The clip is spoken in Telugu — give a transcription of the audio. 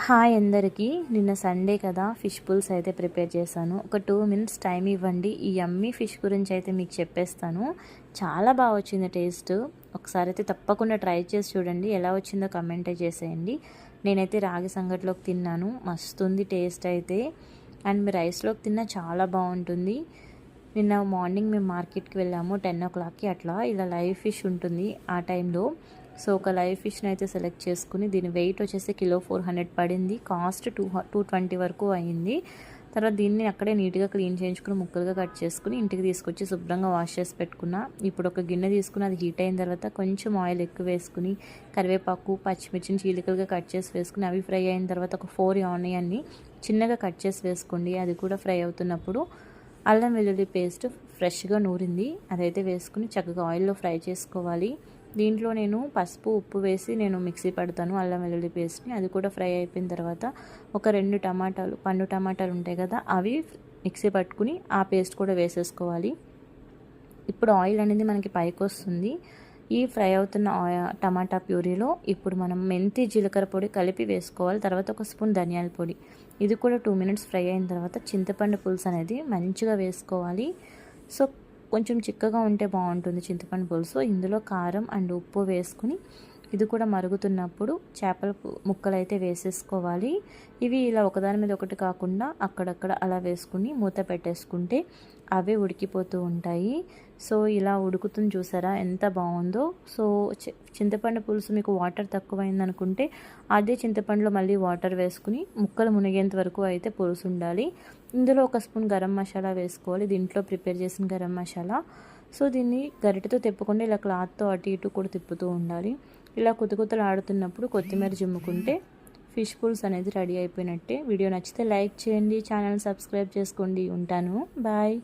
హాయ్ అందరికీ. నిన్న సండే కదా, ఫిష్ పుల్స్ అయితే ప్రిపేర్ చేశాను. ఒక 2 మినిట్స్ టైం ఇవ్వండి, ఈ యమ్మీ ఫిష్ గురించి అయితే మీకు చెప్పేస్తాను. చాలా బాగా వచ్చింది టేస్ట్. ఒకసారి అయితే తప్పకుండా ట్రై చేసి చూడండి, ఎలా వచ్చిందో కమెంట్ చేసేయండి. నేనైతే రాగి సంగట్లోకి తిన్నాను, మస్తుంది టేస్ట్ అయితే. అండ్ మీ రైస్లోకి తిన్నా చాలా బాగుంటుంది. నిన్న మార్నింగ్ మేము మార్కెట్కి వెళ్ళాము 10 o'clockకి అట్లా. ఇలా లైవ్ ఫిష్ ఉంటుంది ఆ టైంలో. సో ఒక లైవ్ ఫిష్ని అయితే సెలెక్ట్ చేసుకుని, దీని వెయిట్ వచ్చేసి కిలో 400 పడింది. కాస్ట్ 220 వరకు అయ్యింది. తర్వాత దీన్ని అక్కడే నీట్గా క్లీన్ చేయించుకుని ముక్కలుగా కట్ చేసుకుని ఇంటికి తీసుకొచ్చి శుభ్రంగా వాష్ చేసి పెట్టుకున్నా. ఇప్పుడు ఒక గిన్నె తీసుకుని అది హీట్ అయిన తర్వాత కొంచెం ఆయిల్ ఎక్కువ వేసుకుని కరివేపాకు, పచ్చిమిర్చిని చీలికలుగా కట్ చేసి వేసుకుని అవి ఫ్రై అయిన తర్వాత ఒక 4 ఆనియన్ని చిన్నగా కట్ చేసి వేసుకోండి. అది కూడా ఫ్రై అవుతున్నప్పుడు అల్లం వెల్లుల్లి పేస్ట్ ఫ్రెష్గా నూరింది అదైతే వేసుకుని చక్కగా ఆయిల్లో ఫ్రై చేసుకోవాలి. దీంట్లో నేను పసుపు, ఉప్పు వేసి నేను మిక్సీ పడతాను అల్లం వెల్లుల్లి పేస్ట్ని. అది కూడా ఫ్రై అయిపోయిన తర్వాత ఒక 2 టమాటాలు, పండు టమాటాలు ఉంటాయి కదా, అవి మిక్సీ పట్టుకుని ఆ పేస్ట్ కూడా వేసేసుకోవాలి. ఇప్పుడు ఆయిల్ అనేది మనకి పైకి వస్తుంది. ఈ ఫ్రై అవుతున్న టమాటా ప్యూరీలో ఇప్పుడు మనం మెంతి, జీలకర్ర పొడి కలిపి వేసుకోవాలి. తర్వాత ఒక స్పూన్ ధనియాల పొడి. ఇది కూడా 2 మినిట్స్ ఫ్రై అయిన తర్వాత చింతపండు పులుసు అనేది మంచిగా వేసుకోవాలి. సో కొంచెం చిక్కగా ఉంటే బాగుంటుంది చింతపండు పులుసు. ఇందులో కారం అండ్ ఉప్పు వేసుకుని ఇది కూడా మరుగుతున్నప్పుడు చేపల ముక్కలు అయితే వేసేసుకోవాలి. ఇవి ఇలా ఒకదాని మీద ఒకటి కాకుండా అక్కడక్కడ అలా వేసుకుని మూత పెట్టేసుకుంటే అవే ఉడికిపోతూ ఉంటాయి. సో ఇలా ఉడుకుతుంది, చూసారా ఎంత బాగుందో. సో చింతపండు పులుసు మీకు వాటర్ తక్కువైంది అనుకుంటే అదే చింతపండులో మళ్ళీ వాటర్ వేసుకుని ముక్కలు మునిగేంత వరకు అయితే పులుసు ఉండాలి. ఇందులో ఒక స్పూన్ గరం మసాలా వేసుకోవాలి, దీంట్లో ప్రిపేర్ చేసిన గరం మసాలా. సో దీన్ని గరిటెతో తిప్పకుండా ఇలా క్లాత్తో అటు ఇటు కూడా తిప్పుతూ ఉండాలి. ఇలా కుతకుతలు ఆడుతున్నప్పుడు కొత్తిమీర జిమ్ముకుంటే ఫిష్ పుల్స్ అనేది రెడీ అయిపోయినట్టే. వీడియో నచ్చితే లైక్ చేయండి, ఛానల్ సబ్స్క్రైబ్ చేసుకోండి. ఉంటాను, బాయ్.